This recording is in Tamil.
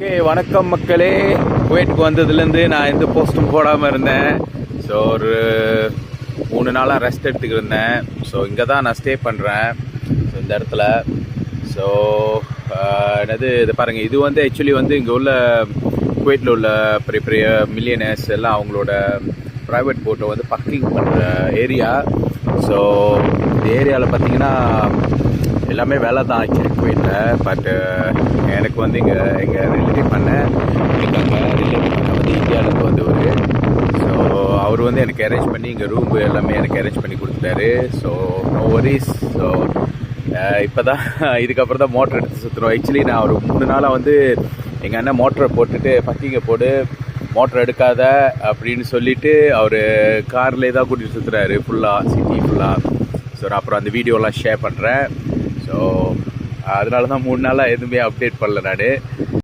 ஓகே, வணக்கம் மக்களே. குவைட்டுக்கு வந்ததுலேருந்து நான் எந்த போஸ்ட்டும் போடாமல் இருந்தேன். ஸோ ஒரு 3 நாளாக ரெஸ்ட் எடுத்துக்கிட்டு இருந்தேன். ஸோ இங்கே தான் நான் ஸ்டே பண்ணுறேன், ஸோ இந்த இடத்துல. ஸோ என்னது இது பாருங்கள், இது வந்து ஆக்சுவலி வந்து இங்கே உள்ள குவைட்டில் உள்ள பெரிய பெரிய மில்லியனர்ஸ் எல்லாம் அவங்களோட ப்ரைவேட் போட்டை வந்து பார்க்கிங் பண்ணுற ஏரியா. ஸோ இந்த ஏரியாவில் பார்த்தீங்கன்னா எல்லாமே வேலை தான் ஆச்சு குவைட்டில். பட்டு எனக்கு வந்து எங்கள் ரிலேட்டிவ் பண்ணேன் வந்து இந்தியாவிலேருந்து வந்தவர். ஸோ அவர் வந்து எனக்கு அரேஞ்ச் பண்ணி இங்கே ரூம் எல்லாமே எனக்கு அரேஞ்ச் பண்ணி கொடுத்துட்டாரு. So no worries. ஸோ இப்போ தான் இதுக்கப்புறம் தான் மோட்டர் எடுத்து சுற்றுறோம். ஆக்சுவலி நான் ஒரு 3 நாளாக வந்து எங்கள் அண்ணன் மோட்டரை போட்டுட்டு பக்கிங்கை போடு, மோட்டர் எடுக்காத அப்படின்னு சொல்லிவிட்டு அவர் கார்லேயே தான் கூட்டிகிட்டு சுற்றுறாரு ஃபுல்லாக, சிட்டி ஃபுல்லாக. ஸோ நான் அப்புறம் அந்த வீடியோலாம் ஷேர் பண்ணுறேன். ஸோ அதனால தான் 3 நாளாக எதுவுமே அப்டேட் பண்ணல நான்.